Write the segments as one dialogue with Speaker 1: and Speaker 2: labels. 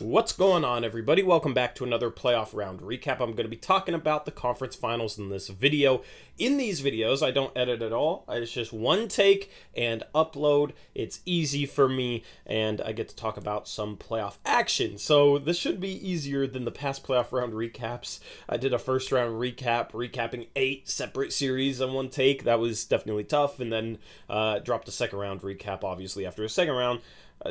Speaker 1: What's going on, everybody? Welcome back to another playoff round recap. I'm going to be talking about the conference finals in this video. In these videos, I don't edit at all. It's just one take and upload. It's easy for me, and I get to talk about some playoff action. So this should be easier than the past playoff round recaps. I did a first round recap, recapping 8 separate series on one take. That was definitely tough, and then dropped a second round recap, obviously, after a second round.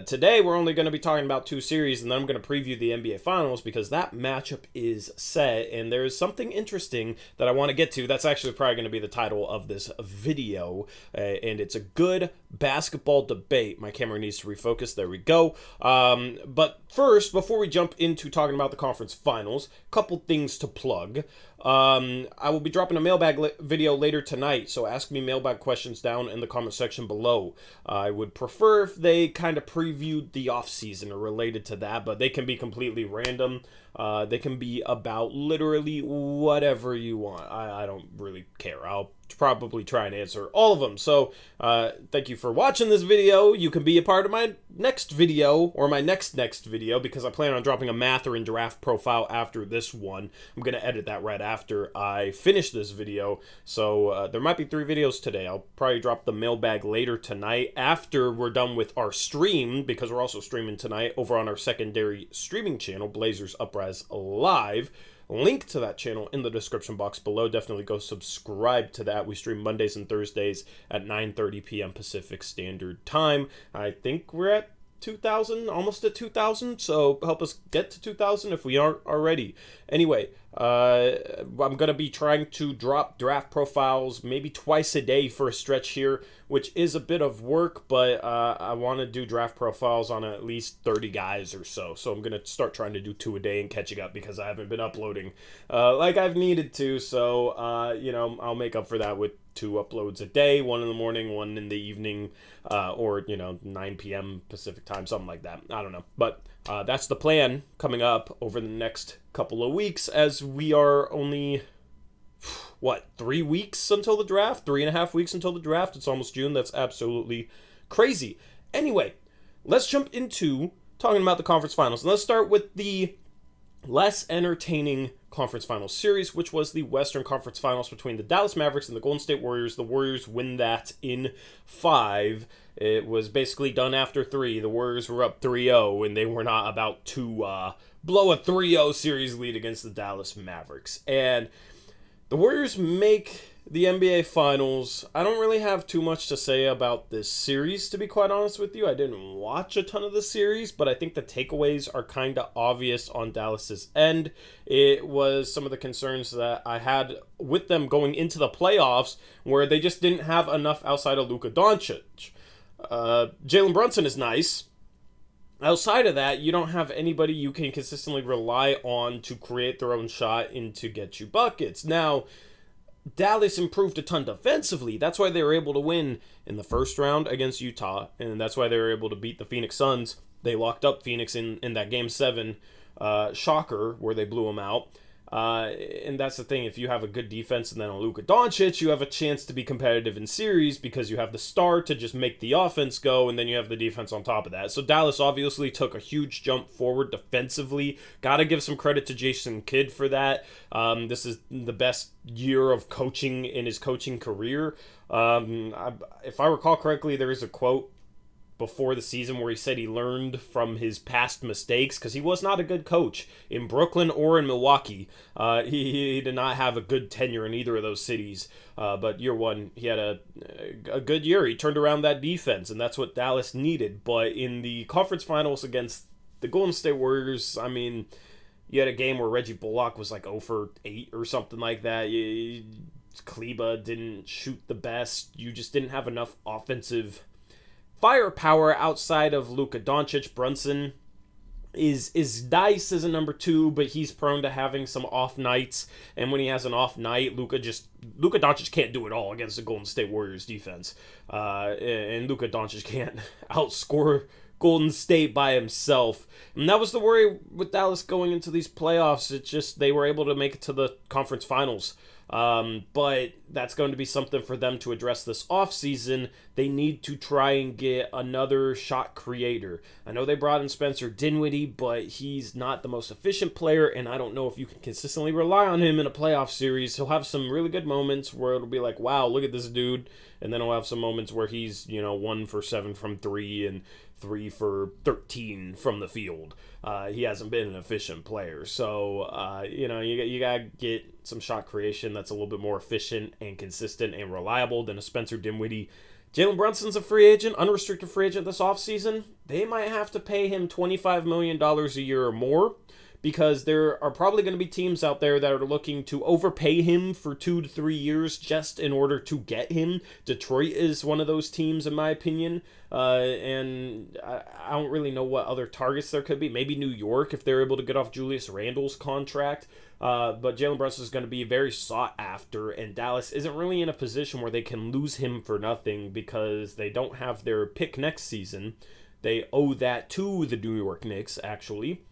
Speaker 1: Today, we're only going to be talking about 2 series, and then I'm going to preview the NBA Finals because that matchup is set, and there's something interesting that I want to get to. That's actually probably going to be the title of this video, and it's a good basketball debate. My camera needs to refocus. There we go. But first, before we jump into talking about the conference finals, a couple things to plug. I will be dropping a mailbag video later tonight, so ask me mailbag questions down in the comment section below. I would prefer if they kind of previewed the offseason or related to that, but they can be completely random. They can be about literally whatever you want. I don't really care. I'll probably try and answer all of them. So thank you for watching this video. You can be a part of my next video or my next video because I plan on dropping a math or in draft profile after this one. I'm going to edit that right after I finish this video. So there might be 3 videos today. I'll probably drop the mailbag later tonight after we're done with our stream, because we're also streaming tonight over on our secondary streaming channel, Blazers Uprise Live. Link to that channel in the description box below. Definitely go subscribe to that. We stream Mondays and Thursdays at 9:30 p.m. Pacific Standard Time. I think we're at 2,000, almost at 2,000, so help us get to 2,000 if we aren't already. Anyway, I'm going to be trying to drop draft profiles maybe twice a day for a stretch here, which is a bit of work, but I want to do draft profiles on at least 30 guys or so. So I'm going to start trying to do 2 a day and catching up because I haven't been uploading like I've needed to. So, I'll make up for that with 2 uploads a day, 1 in the morning, 1 in the evening, or 9 p.m. Pacific time, something like that. I don't know. But that's the plan coming up over the next couple of weeks, as we are only, 3 weeks until the draft? 3.5 weeks until the draft. It's almost June. That's absolutely crazy. Anyway, let's jump into talking about the conference finals. And let's start with the less entertaining conference finals series, which was the Western Conference Finals between the Dallas Mavericks and the Golden State Warriors. The Warriors win that in 5. It was basically done after 3. The Warriors were up 3-0, and they were not about to blow a 3-0 series lead against the Dallas Mavericks. And the Warriors make the NBA Finals. I don't really have too much to say about this series, to be quite honest with you. I didn't watch a ton of the series, but I think the takeaways are kind of obvious on Dallas's end. It was some of the concerns that I had with them going into the playoffs, where they just didn't have enough outside of Luka Doncic. Jalen Brunson is nice. Outside of that, you don't have anybody you can consistently rely on to create their own shot and to get you buckets. Now, Dallas improved a ton defensively. That's why they were able to win in the first round against Utah, and that's why they were able to beat the Phoenix Suns. They locked up Phoenix in that Game 7 shocker where they blew them out. And that's the thing. If you have a good defense and then on Luka Doncic, you have a chance to be competitive in series because you have the star to just make the offense go, and then you have the defense on top of that. So Dallas obviously took a huge jump forward defensively. Got to give some credit to Jason Kidd for that. This is the best year of coaching in his coaching career. If I recall correctly, there is a quote before the season where he said he learned from his past mistakes, because he was not a good coach in Brooklyn or in Milwaukee. He did not have a good tenure in either of those cities. But year 1, he had a good year. He turned around that defense, and that's what Dallas needed. But in the conference finals against the Golden State Warriors, I mean, you had a game where Reggie Bullock was like 0 for 8 or something like that. Kleba didn't shoot the best. You just didn't have enough offensive firepower outside of Luka Doncic. Brunson is nice as a number 2, but he's prone to having some off nights. And when he has an off night, Luka Doncic can't do it all against the Golden State Warriors defense. And Luka Doncic can't outscore Golden State by himself. And that was the worry with Dallas going into these playoffs. It's just they were able to make it to the conference finals. But that's going to be something for them to address this offseason. They need to try and get another shot creator. I know they brought in Spencer Dinwiddie, but he's not the most efficient player, and I don't know if you can consistently rely on him in a playoff series. He'll have some really good moments where it'll be like, wow, look at this dude. And then he'll have some moments where he's, 1 for 7 from 3 and 3 for 13 from the field. He hasn't been an efficient player. So, you got to get some shot creation that's a little bit more efficient and consistent and reliable than a Spencer Dinwiddie. Jalen Brunson's a free agent, unrestricted free agent this offseason. They might have to pay him $25 million a year or more, because there are probably going to be teams out there that are looking to overpay him for 2 to 3 years just in order to get him. Detroit is one of those teams, in my opinion, and I don't really know what other targets there could be. Maybe New York, if they're able to get off Julius Randle's contract. But Jalen Brunson is going to be very sought after, and Dallas isn't really in a position where they can lose him for nothing because they don't have their pick next season. They owe that to the New York Knicks, actually.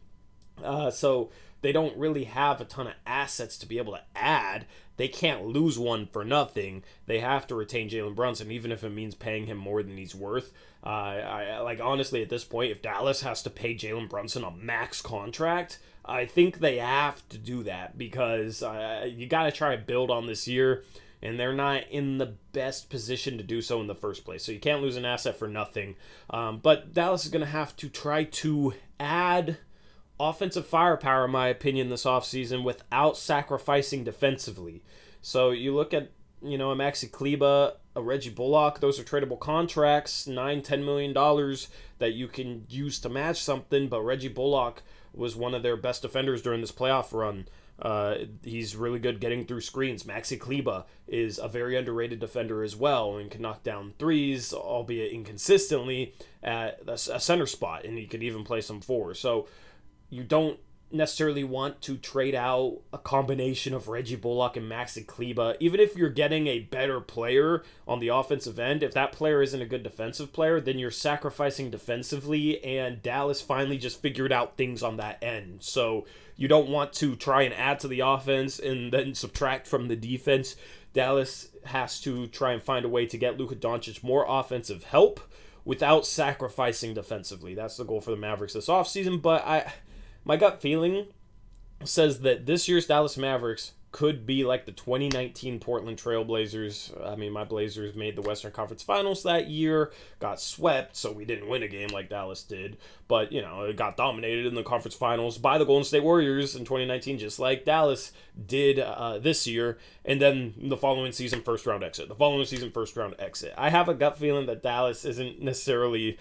Speaker 1: So they don't really have a ton of assets to be able to add. They can't lose one for nothing. They have to retain Jalen Brunson, even if it means paying him more than he's worth. Honestly, at this point, if Dallas has to pay Jalen Brunson a max contract, I think they have to do that, because you got to try to build on this year, and they're not in the best position to do so in the first place. So you can't lose an asset for nothing. But Dallas is going to have to try to add offensive firepower, in my opinion, this offseason without sacrificing defensively. So you look at, a Maxi Kleber, a Reggie Bullock, those are tradable contracts, $9-10 million that you can use to match something, but Reggie Bullock was one of their best defenders during this playoff run. He's really good getting through screens. Maxi Kleber is a very underrated defender as well and can knock down threes, albeit inconsistently, at a center spot, and he could even play some four. So you don't necessarily want to trade out a combination of Reggie Bullock and Maxi Kleber. Even if you're getting a better player on the offensive end, if that player isn't a good defensive player, then you're sacrificing defensively, and Dallas finally just figured out things on that end. So you don't want to try and add to the offense and then subtract from the defense. Dallas has to try and find a way to get Luka Doncic more offensive help without sacrificing defensively. That's the goal for the Mavericks this offseason, but my gut feeling says that this year's Dallas Mavericks could be like the 2019 Portland Trail Blazers. I mean, my Blazers made the Western Conference Finals that year, got swept, so we didn't win a game like Dallas did. But, it got dominated in the conference finals by the Golden State Warriors in 2019, just like Dallas did this year. And then the following season, first round exit. The following season, first round exit. I have a gut feeling that Dallas isn't necessarily,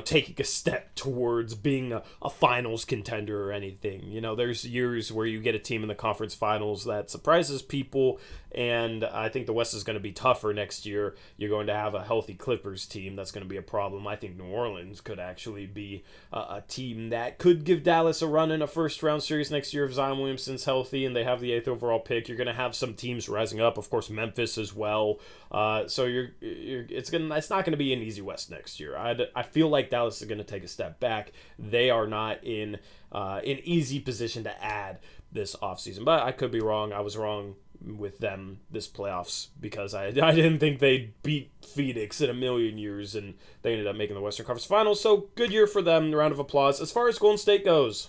Speaker 1: taking a step towards being a finals contender or anything. There's years where you get a team in the conference finals that surprises people, and I think the West is going to be tougher next year. You're going to have a healthy Clippers team. That's going to be a problem. I think New Orleans could actually be a team that could give Dallas a run in a first-round series next year if Zion Williamson's healthy and they have the 8th overall pick. You're going to have some teams rising up. Of course, Memphis as well. So it's not going to be an easy West next year. I feel like Dallas is going to take a step back. They are not in an easy position to add this offseason. But I could be wrong. I was wrong with them this playoffs because I didn't think they'd beat Phoenix in a million years, and they ended up making the Western Conference Finals. So good year for them. Round of applause. As far as Golden State goes,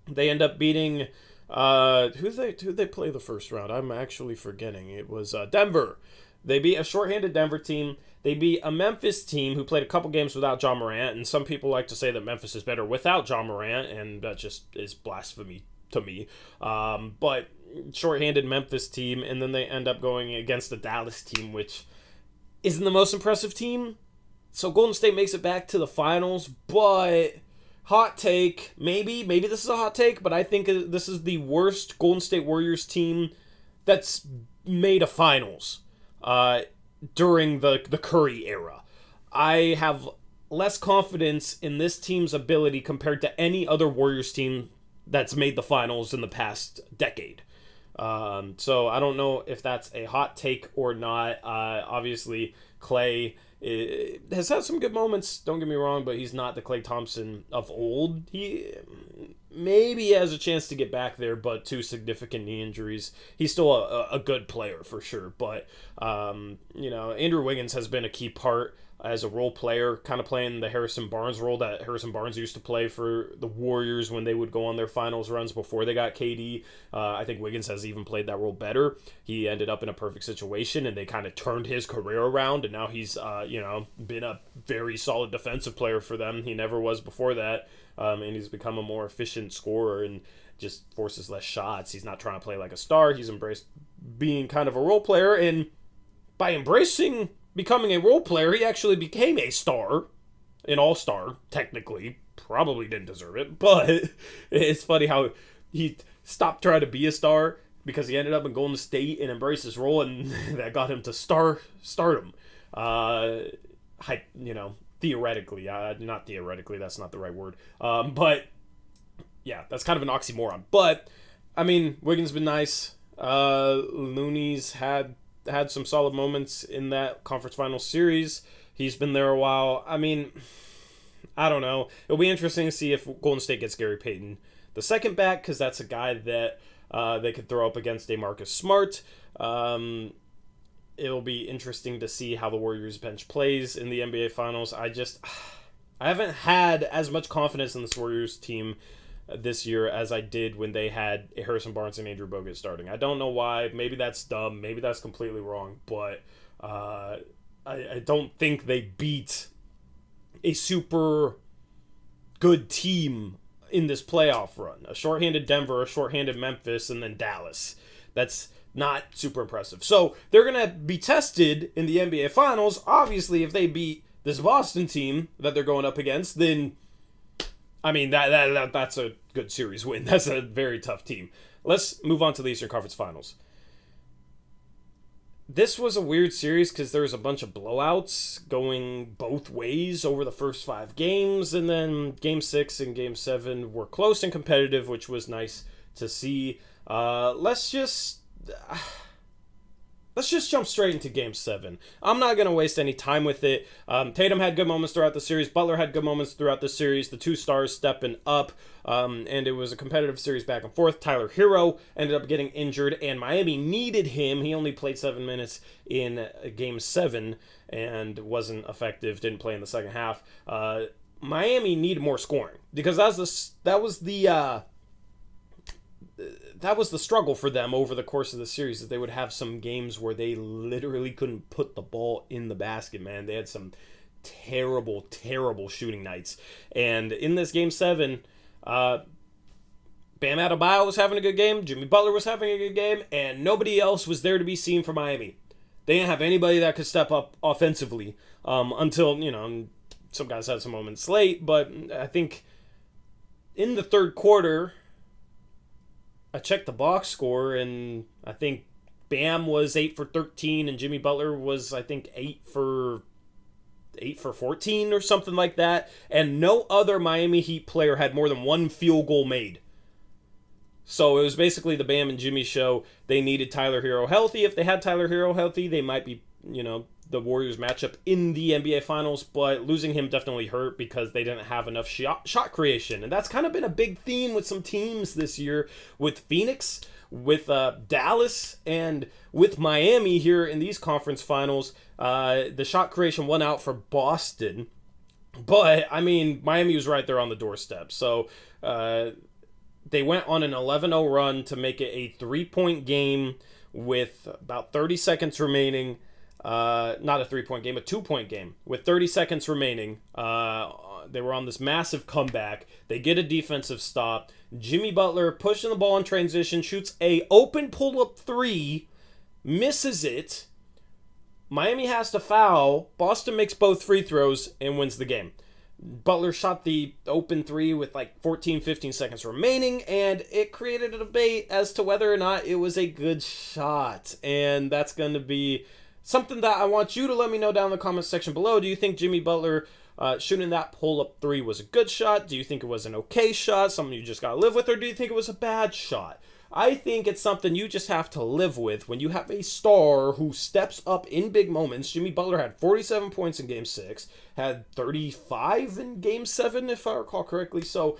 Speaker 1: they end up beating who'd they play the first round? I'm actually forgetting. It was Denver. They beat a shorthanded Denver team. They beat a Memphis team who played a couple games without John Morant, and some people like to say that Memphis is better without John Morant, and that just is blasphemy to me. But shorthanded Memphis team, and then they end up going against the Dallas team, which isn't the most impressive team. So Golden State makes it back to the finals, but hot take, maybe this is a hot take, but I think this is the worst Golden State Warriors team that's made a finals during the Curry era. I have less confidence in this team's ability compared to any other Warriors team that's made the finals in the past decade. So I don't know if that's a hot take or not. Obviously, Klay has had some good moments, don't get me wrong, but he's not the Klay Thompson of old. maybe he has a chance to get back there, but 2 significant knee injuries. He's still a good player for sure. But, Andrew Wiggins has been a key part as a role player, kind of playing the Harrison Barnes role that Harrison Barnes used to play for the Warriors when they would go on their finals runs before they got KD. I think Wiggins has even played that role better. He ended up in a perfect situation, and they kind of turned his career around, and now he's, been a very solid defensive player for them. He never was before that, and he's become a more efficient scorer and just forces less shots. He's not trying to play like a star. He's embraced being kind of a role player, and by embracing becoming a role player, he actually became a star, an all-star, technically. Probably didn't deserve it, but it's funny how he stopped trying to be a star because he ended up in Golden State and embraced his role, and that got him to stardom. Theoretically, not theoretically, that's not the right word. But yeah, that's kind of an oxymoron. But I mean, Wiggins been nice. Looney's had some solid moments in that conference final series. He's been there a while. I mean, I don't know. It'll be interesting to see if Golden State gets Gary Payton the second back, because that's a guy that they could throw up against DeMarcus Smart. It'll be interesting to see how the Warriors bench plays in the NBA Finals. I haven't had as much confidence in this Warriors team this year as I did when they had Harrison Barnes and Andrew Bogut starting. I don't know why. Maybe that's dumb. Maybe that's completely wrong. But I don't think they beat a super good team in this playoff run. A shorthanded Denver, a shorthanded Memphis, and then Dallas. That's not super impressive. So they're going to be tested in the NBA Finals. Obviously, if they beat this Boston team that they're going up against, then I mean, that's a good series win. That's a very tough team. Let's move on to the Eastern Conference Finals. This was a weird series because there was a bunch of blowouts going both ways over the first 5 games, and then Game 6 and Game 7 were close and competitive, which was nice to see. Let's just jump straight into Game 7. I'm not going to waste any time with it. Tatum had good moments throughout the series. Butler had good moments throughout the series. The 2 stars stepping up, and it was a competitive series back and forth. Tyler Hero ended up getting injured, and Miami needed him. He only played 7 minutes in Game 7 and wasn't effective, didn't play in the second half. Miami needed more scoring because that was the struggle for them over the course of the series, that they would have some games where they literally couldn't put the ball in the basket, man. They had some terrible, terrible shooting nights. And in this Game 7, Bam Adebayo was having a good game, Jimmy Butler was having a good game, and nobody else was there to be seen for Miami. They didn't have anybody that could step up offensively until, some guys had some moments late, but I think in the third quarter, I checked the box score, and I think Bam was 8 for 13, and Jimmy Butler was, I think, 8 for 14 or something like that. And no other Miami Heat player had more than 1 field goal made. So it was basically the Bam and Jimmy show. They needed Tyler Hero healthy. If they had Tyler Hero healthy, they might be, the Warriors matchup in the NBA Finals, but losing him definitely hurt because they didn't have enough shot creation. And that's kind of been a big theme with some teams this year, with Phoenix, with Dallas, and with Miami here in these conference finals. The shot creation won out for Boston, but I mean, Miami was right there on the doorstep. So they went on an 11-0 run to make it a 3-point game with about 30 seconds remaining. Not a 3-point game, a 2-point game with 30 seconds remaining. They were on this massive comeback. They get a defensive stop. Jimmy Butler pushing the ball in transition, shoots a open pull-up 3, misses it. Miami has to foul. Boston makes both free throws and wins the game. Butler shot the open 3 with like 15 seconds remaining, and it created a debate as to whether or not it was a good shot. And that's going to be something that I want you to let me know down in the comment section below. Do you think Jimmy Butler shooting that pull-up 3 was a good shot? Do you think it was an okay shot, something you just got to live with? Or do you think it was a bad shot? I think it's something you just have to live with when you have a star who steps up in big moments. Jimmy Butler had 47 points in Game 6, had 35 in Game 7, if I recall correctly. So,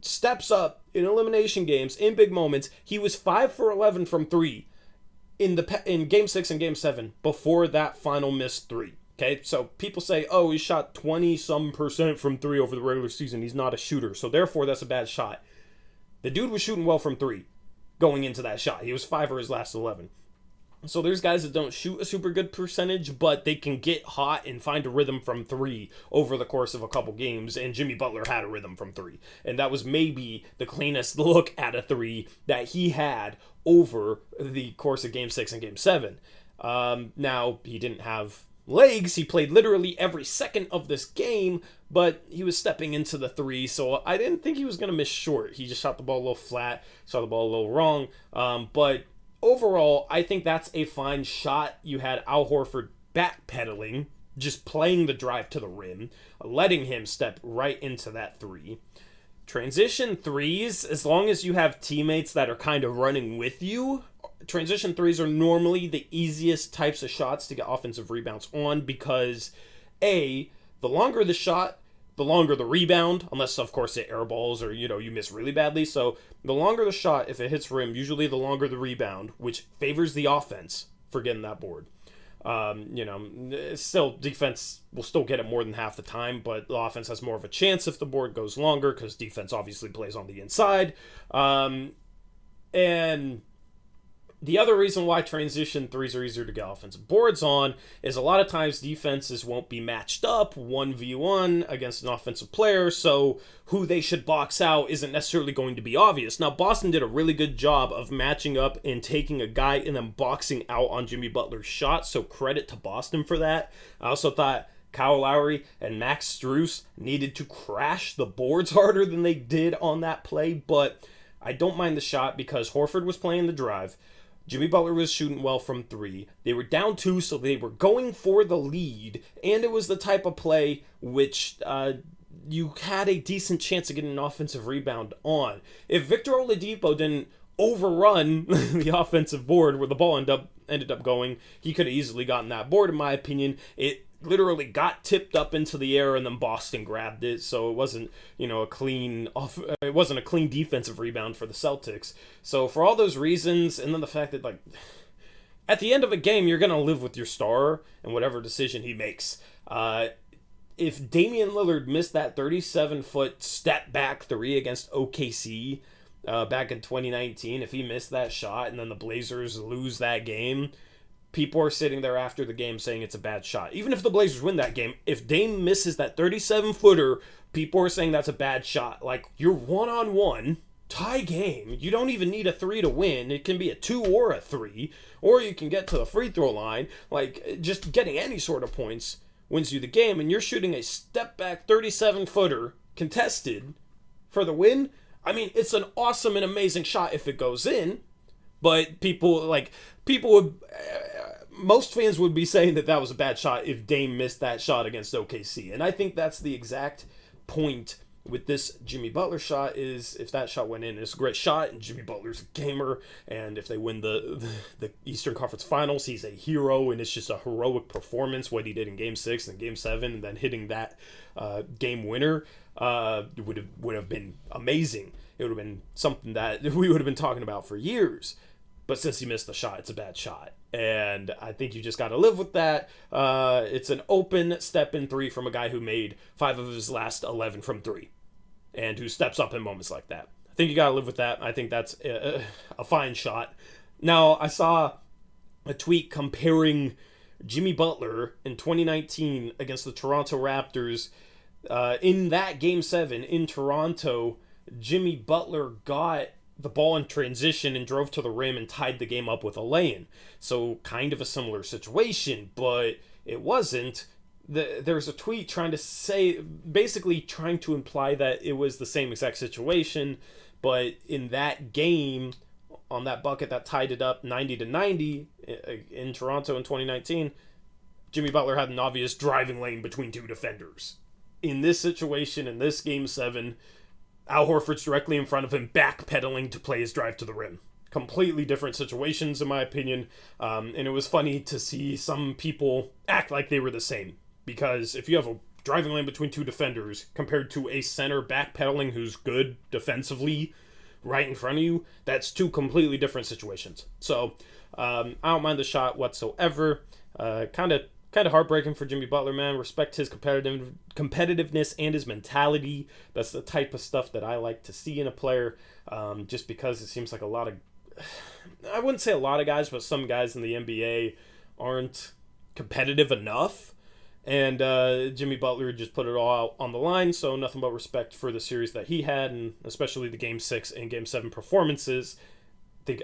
Speaker 1: steps up in elimination games, in big moments. He was 5 for 11 from 3 in Game 6 and Game 7 before that final missed 3. Okay, so people say, oh, he shot 20-some% from 3 over the regular season. He's not a shooter, so therefore that's a bad shot. The dude was shooting well from 3 going into that shot. He was 5 for his last 11. So there's guys that don't shoot a super good percentage, but they can get hot and find a rhythm from 3 over the course of a couple games, and Jimmy Butler had a rhythm from 3. And that was maybe the cleanest look at a 3 that he had over the course of Game 6 and Game 7. Now, he didn't have legs. He played literally every second of this game, but he was stepping into the 3, so I didn't think he was going to miss short. He just shot the ball a little flat, shot the ball a little wrong, but overall, I think that's a fine shot. You had Al Horford backpedaling, just playing the drive to the rim, letting him step right into that 3. Transition 3s, as long as you have teammates that are kind of running with you, transition 3s are normally the easiest types of shots to get offensive rebounds on because, A, the longer the shot, the longer the rebound, unless, of course, it airballs or, you miss really badly. So the longer the shot, if it hits rim, usually the longer the rebound, which favors the offense for getting that board. Still, defense will still get it more than half the time, but the offense has more of a chance if the board goes longer because defense obviously plays on the inside. And the other reason why transition 3s are easier to get offensive boards on is a lot of times defenses won't be matched up 1v1 against an offensive player, so who they should box out isn't necessarily going to be obvious. Now, Boston did a really good job of matching up and taking a guy and then boxing out on Jimmy Butler's shot, so credit to Boston for that. I also thought Kyle Lowry and Max Strus needed to crash the boards harder than they did on that play, but I don't mind the shot because Horford was playing the drive. Jimmy Butler was shooting well from 3. They were down 2, so they were going for the lead, and it was the type of play which you had a decent chance of getting an offensive rebound on. If Victor Oladipo didn't overrun the offensive board where the ball ended up going, he could have easily gotten that board, in my opinion. It literally got tipped up into the air and then Boston grabbed it, so it wasn't a clean defensive rebound for the Celtics. So for all those reasons, and then the fact that at the end of a game you're gonna live with your star and whatever decision he makes. If Damian Lillard missed that 37-foot step back 3 against OKC back in 2019, if he missed that shot and then the Blazers lose that game, people are sitting there after the game saying it's a bad shot. Even if the Blazers win that game, if Dame misses that 37-footer, people are saying that's a bad shot. You're one-on-one, tie game. You don't even need a 3 to win. It can be a 2 or a 3, or you can get to the free throw line. Just getting any sort of points wins you the game, and you're shooting a step-back 37-footer contested for the win. I mean, it's an awesome and amazing shot if it goes in, but most fans would be saying that was a bad shot if Dame missed that shot against OKC. And I think that's the exact point with this Jimmy Butler shot is if that shot went in, it's a great shot, and Jimmy Butler's a gamer, and if they win the Eastern Conference Finals, he's a hero, and it's just a heroic performance, what he did in Game 6 and Game 7, and then hitting that game winner would have been amazing. It would have been something that we would have been talking about for years. But since he missed the shot, it's a bad shot. And I think you just got to live with that. It's an open step-in 3 from a guy who made 5 of his last 11 from 3. And who steps up in moments like that. I think you got to live with that. I think that's a fine shot. Now, I saw a tweet comparing Jimmy Butler in 2019 against the Toronto Raptors. In that Game 7 in Toronto, Jimmy Butler got the ball in transition and drove to the rim and tied the game up with a lay-in. So kind of a similar situation, but it wasn't. There's a tweet basically trying to imply that it was the same exact situation, but in that game, on that bucket that tied it up 90-90 in Toronto in 2019, Jimmy Butler had an obvious driving lane between 2 defenders. In this situation, in this Game 7, Al Horford's directly in front of him, backpedaling to play his drive to the rim. Completely different situations, in my opinion. And it was funny to see some people act like they were the same. Because if you have a driving lane between two defenders compared to a center backpedaling who's good defensively right in front of you, that's two completely different situations. So I don't mind the shot whatsoever. Kind of heartbreaking for Jimmy Butler, man. Respect his competitiveness and his mentality. That's the type of stuff that I like to see in a player, just because it seems like a lot of, I wouldn't say a lot of guys, but some guys in the NBA aren't competitive enough. And Jimmy Butler just put it all out on the line, so nothing but respect for the series that he had, and especially the Game 6 and Game 7 performances.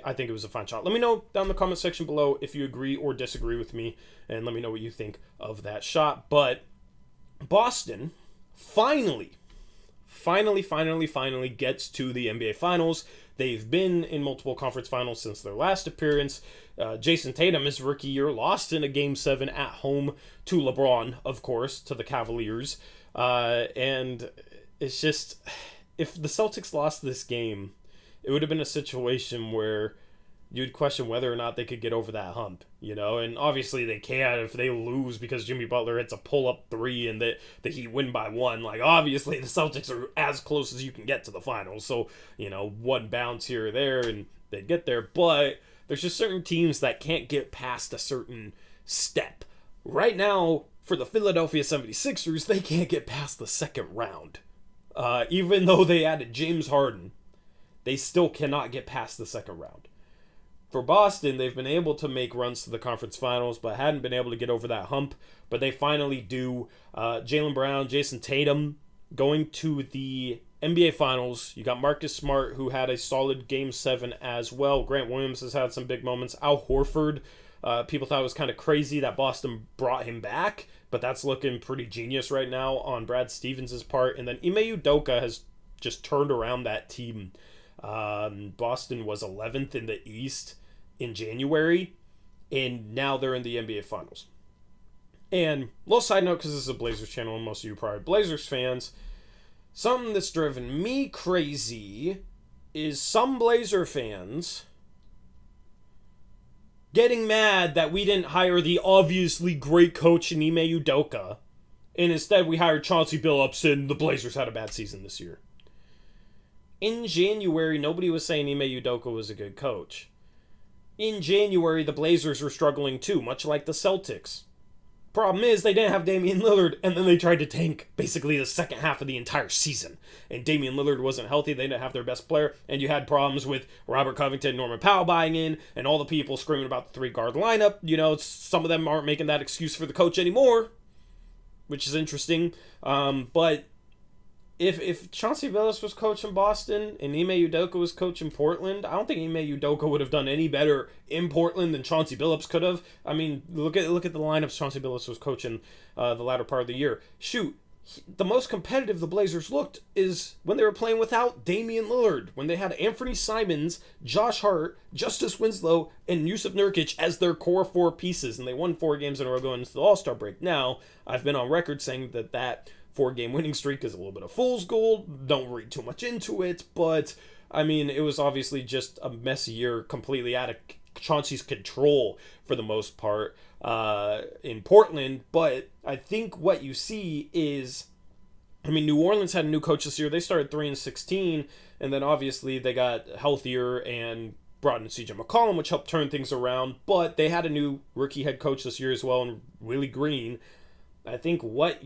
Speaker 1: I think it was a fine shot. Let me know down in the comment section below if you agree or disagree with me, and let me know what you think of that shot. But Boston finally gets to the NBA Finals. They've been in multiple conference finals since their last appearance. Jason Tatum, his rookie year, lost in a Game 7 at home to LeBron, of course, to the Cavaliers. And it's just, if the Celtics lost this game, it would have been a situation where you'd question whether or not they could get over that hump, you know? And obviously they can't if they lose because Jimmy Butler hits a pull-up three and the Heat win by one. Like, obviously the Celtics are as close as you can get to the finals. So, you know, one bounce here or there and they'd get there. But there's just certain teams that can't get past a certain step. Right now, for the Philadelphia 76ers, they can't get past the second round. Even though they added James Harden, they still cannot get past the second round. For Boston, they've been able to make runs to the conference finals, but hadn't been able to get over that hump. But they finally do. Jaylen Brown, Jason Tatum going to the NBA Finals. You got Marcus Smart, who had a solid Game 7 as well. Grant Williams has had some big moments. Al Horford, people thought it was kind of crazy that Boston brought him back, but that's looking pretty genius right now on Brad Stevens' part. And then Ime Udoka has just turned around that team. Boston was 11th in the East in January, and now they're in the NBA Finals. And little side note, because this is a Blazers channel and most of you are probably Blazers fans, something that's driven me crazy is some Blazer fans getting mad that we didn't hire the obviously great coach in Ime Udoka, and instead we hired Chauncey Billups, and the Blazers had a bad season this year. In January, nobody was saying Ime Udoka was a good coach. In January, the Blazers were struggling too, much like the Celtics. Problem is, they didn't have Damian Lillard, and then they tried to tank basically the second half of the entire season. And Damian Lillard wasn't healthy, they didn't have their best player, and you had problems with Robert Covington, Norman Powell buying in, and all the people screaming about the three-guard lineup. You know, some of them aren't making that excuse for the coach anymore, which is interesting. But if Chauncey Billups was coaching Boston and Ime Udoka was coaching Portland, I don't think Ime Udoka would have done any better in Portland than Chauncey Billups could have. I mean, look at the lineups Chauncey Billups was coaching the latter part of the year. Shoot, the most competitive the Blazers looked is when they were playing without Damian Lillard, when they had Anthony Simons, Josh Hart, Justice Winslow, and Yusuf Nurkic as their core four pieces, and they won 4 games in a row going into the All-Star break. Now, I've been on record saying that 4-game winning streak is a little bit of fool's gold. Don't read too much into it, but I mean, it was obviously just a messy year, completely out of Chauncey's control for the most part in Portland. But I think what you see is, I mean, New Orleans had a new coach this year. They started 3-16, and then obviously they got healthier and brought in CJ McCollum, which helped turn things around. But they had a new rookie head coach this year as well, and Willie Green. I think what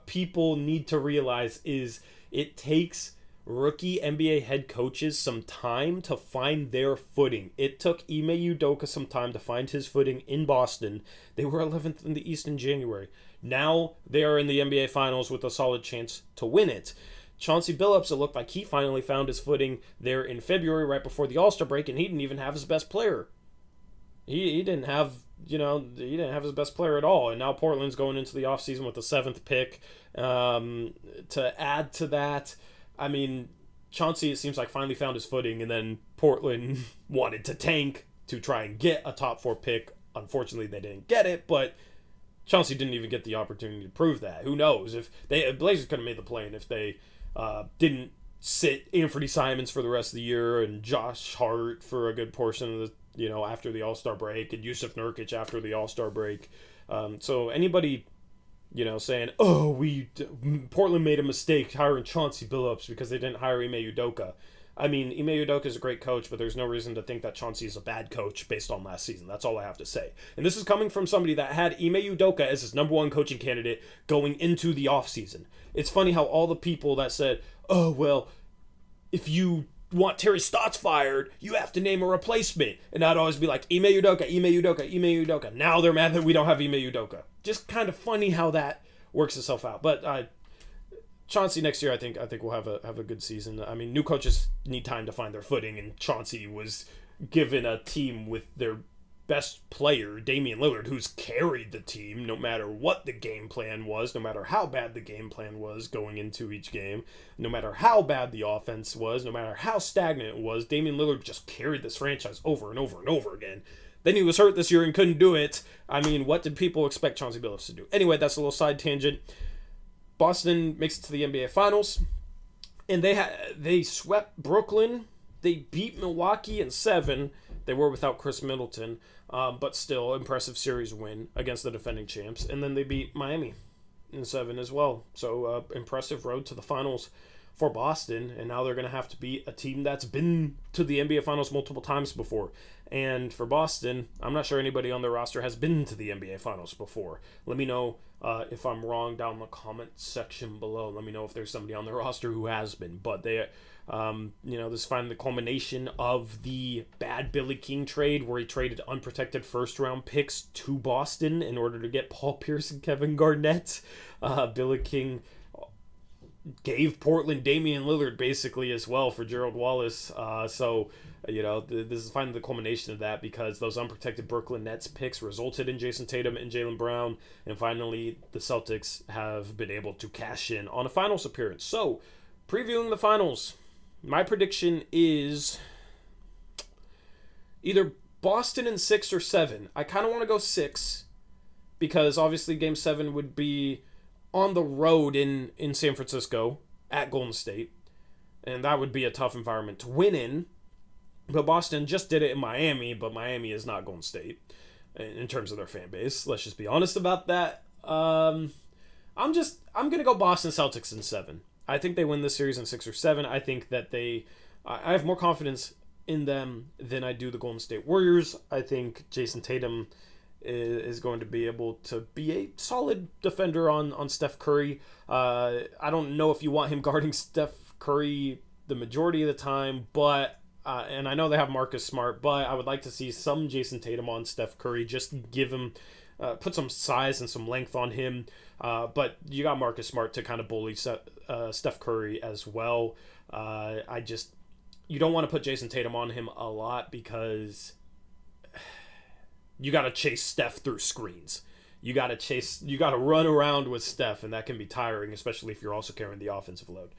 Speaker 1: people need to realize is it takes rookie NBA head coaches some time to find their footing. It took Ime Udoka some time to find his footing in Boston. They were 11th in the East in January. Now they are in the NBA Finals with a solid chance to win it. Chauncey Billups, it looked like he finally found his footing there in February right before the All-Star break, and he didn't even have his best player. He didn't have his best player at all. And now Portland's going into the offseason with the 7th pick. To add to that, I mean, Chauncey, it seems like, finally found his footing, and then Portland wanted to tank to try and get a top 4 pick. Unfortunately, they didn't get it, but Chauncey didn't even get the opportunity to prove that. Who knows? If Blazers could have made the play, and if they Didn't sit Anthony Simons for the rest of the year and Josh Hart for a good portion of the, after the All-Star break, and Yusuf Nurkic after the All-Star break. So anybody, saying, Portland made a mistake hiring Chauncey Billups because they didn't hire Ime Udoka. I mean, Ime Udoka is a great coach, but there's no reason to think that Chauncey is a bad coach based on last season. That's all I have to say. And this is coming from somebody that had Ime Udoka as his number one coaching candidate going into the offseason. It's funny how all the people that said, oh, well, if you want Terry Stotts fired, you have to name a replacement. And I'd always be like, Ime Udoka, Ime Udoka, Ime Udoka. Now they're mad that we don't have Ime Udoka. Just kind of funny how that works itself out. But Chauncey next year, I think will have a good season. I mean, new coaches need time to find their footing, and Chauncey was given a team with their best player, Damian Lillard, who's carried the team no matter what the game plan was, no matter how bad the game plan was going into each game, no matter how bad the offense was, no matter how stagnant it was. Damian Lillard just carried this franchise over and over and over again. Then he was hurt this year and couldn't do it. I mean, what did people expect Chauncey Billups to do? Anyway, that's a little side tangent. Boston makes it to the NBA Finals, and they swept Brooklyn. They beat Milwaukee in 7. They were without Chris Middleton, but still impressive series win against the defending champs. And then they beat Miami in 7 as well. So impressive road to the finals for Boston, and now they're going to have to beat a team that's been to the NBA Finals multiple times before. And for Boston, I'm not sure anybody on their roster has been to the NBA Finals before. Let me know if I'm wrong down in the comment section below. Let me know if there's somebody on their roster who has been. But they, this is finally the culmination of the bad Billy King trade, where he traded unprotected first-round picks to Boston in order to get Paul Pierce and Kevin Garnett. Billy King gave Portland Damian Lillard basically as well for Gerald Wallace. This is finally the culmination of that, because those unprotected Brooklyn Nets picks resulted in Jason Tatum and Jaylen Brown, and finally the Celtics have been able to cash in on a finals appearance. So, previewing the finals, my prediction is either Boston in 6 or 7. I kind of want to go 6, because obviously Game 7 would be on the road in San Francisco at Golden State, and that would be a tough environment to win in. But Boston just did it in Miami, but Miami is not Golden State in terms of their fan base. Let's just be honest about that. I'm gonna go Boston Celtics in 7. I think they win this series in 6 or 7. I think that I have more confidence in them than I do the Golden State Warriors. I think Jason Tatum is going to be able to be a solid defender on Steph Curry. I don't know if you want him guarding Steph Curry the majority of the time, but and I know they have Marcus Smart, but I would like to see some Jason Tatum on Steph Curry. Just give him, put some size and some length on him. But you got Marcus Smart to kind of bully Steph Curry as well. You don't want to put Jason Tatum on him a lot, because you got to chase Steph through screens. You got to run around with Steph, and that can be tiring, especially if you're also carrying the offensive load.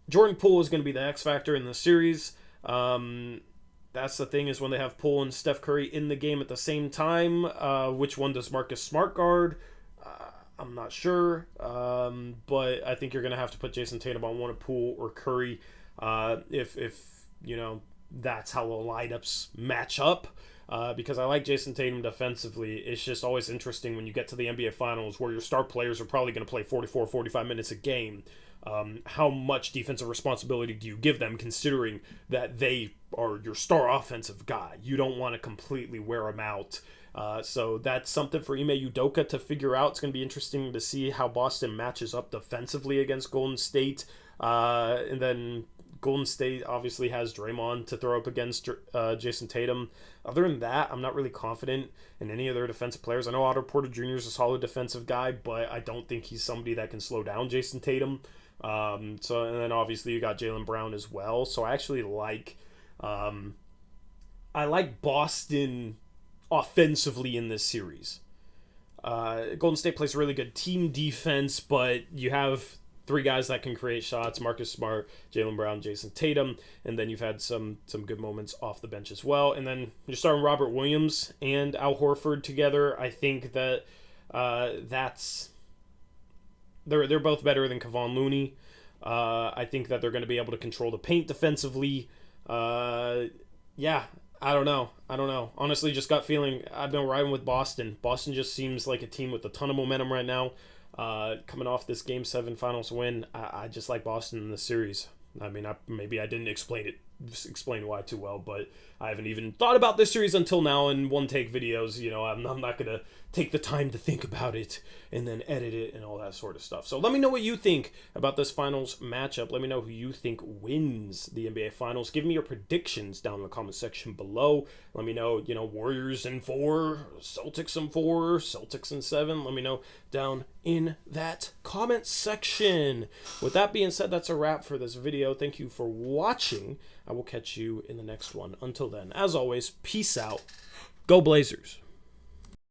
Speaker 1: Jordan Poole is going to be the X factor in the series. That's the thing, is when they have Poole and Steph Curry in the game at the same time, which one does Marcus Smart guard? I'm not sure, but I think you're going to have to put Jason Tatum on one of Poole or Curry if that's how the lineups match up. Because I like Jason Tatum defensively. It's just always interesting when you get to the NBA Finals, where your star players are probably going to play 44, 45 minutes a game. How much defensive responsibility do you give them, considering that they are your star offensive guy? You don't want to completely wear them out. So that's something for Ime Udoka to figure out. It's going to be interesting to see how Boston matches up defensively against Golden State. And then Golden State obviously has Draymond to throw up against Jason Tatum. Other than that, I'm not really confident in any of their defensive players. I know Otto Porter Jr. is a solid defensive guy, but I don't think he's somebody that can slow down Jason Tatum. And then obviously you got Jaylen Brown as well. So I actually like Boston offensively in this series. Golden State plays really good team defense, but you have 3 guys that can create shots: Marcus Smart, Jaylen Brown, Jason Tatum, and then you've had some good moments off the bench as well. And then you're starting Robert Williams and Al Horford together. I think that they're both better than Kevon Looney. I think that they're going to be able to control the paint defensively. Yeah, I don't know. Honestly, just got feeling I've been riding with Boston. Boston just seems like a team with a ton of momentum right now. Coming off this Game 7 finals win, I just like Boston in this series. I mean, maybe I didn't explain why too well, but I haven't even thought about this series until now in one-take videos. You know, I'm not going to take the time to think about it and then edit it and all that sort of stuff. So let me know what you think about this finals matchup. Let me know who you think wins the NBA Finals. Give me your predictions down in the comment section below. Let me know, Warriors in 4, Celtics in 4, Celtics in 7. Let me know down in that comment section. With that being said, that's a wrap for this video. Thank you for watching. I will catch you in the next one. Until then, as always, peace out. Go Blazers.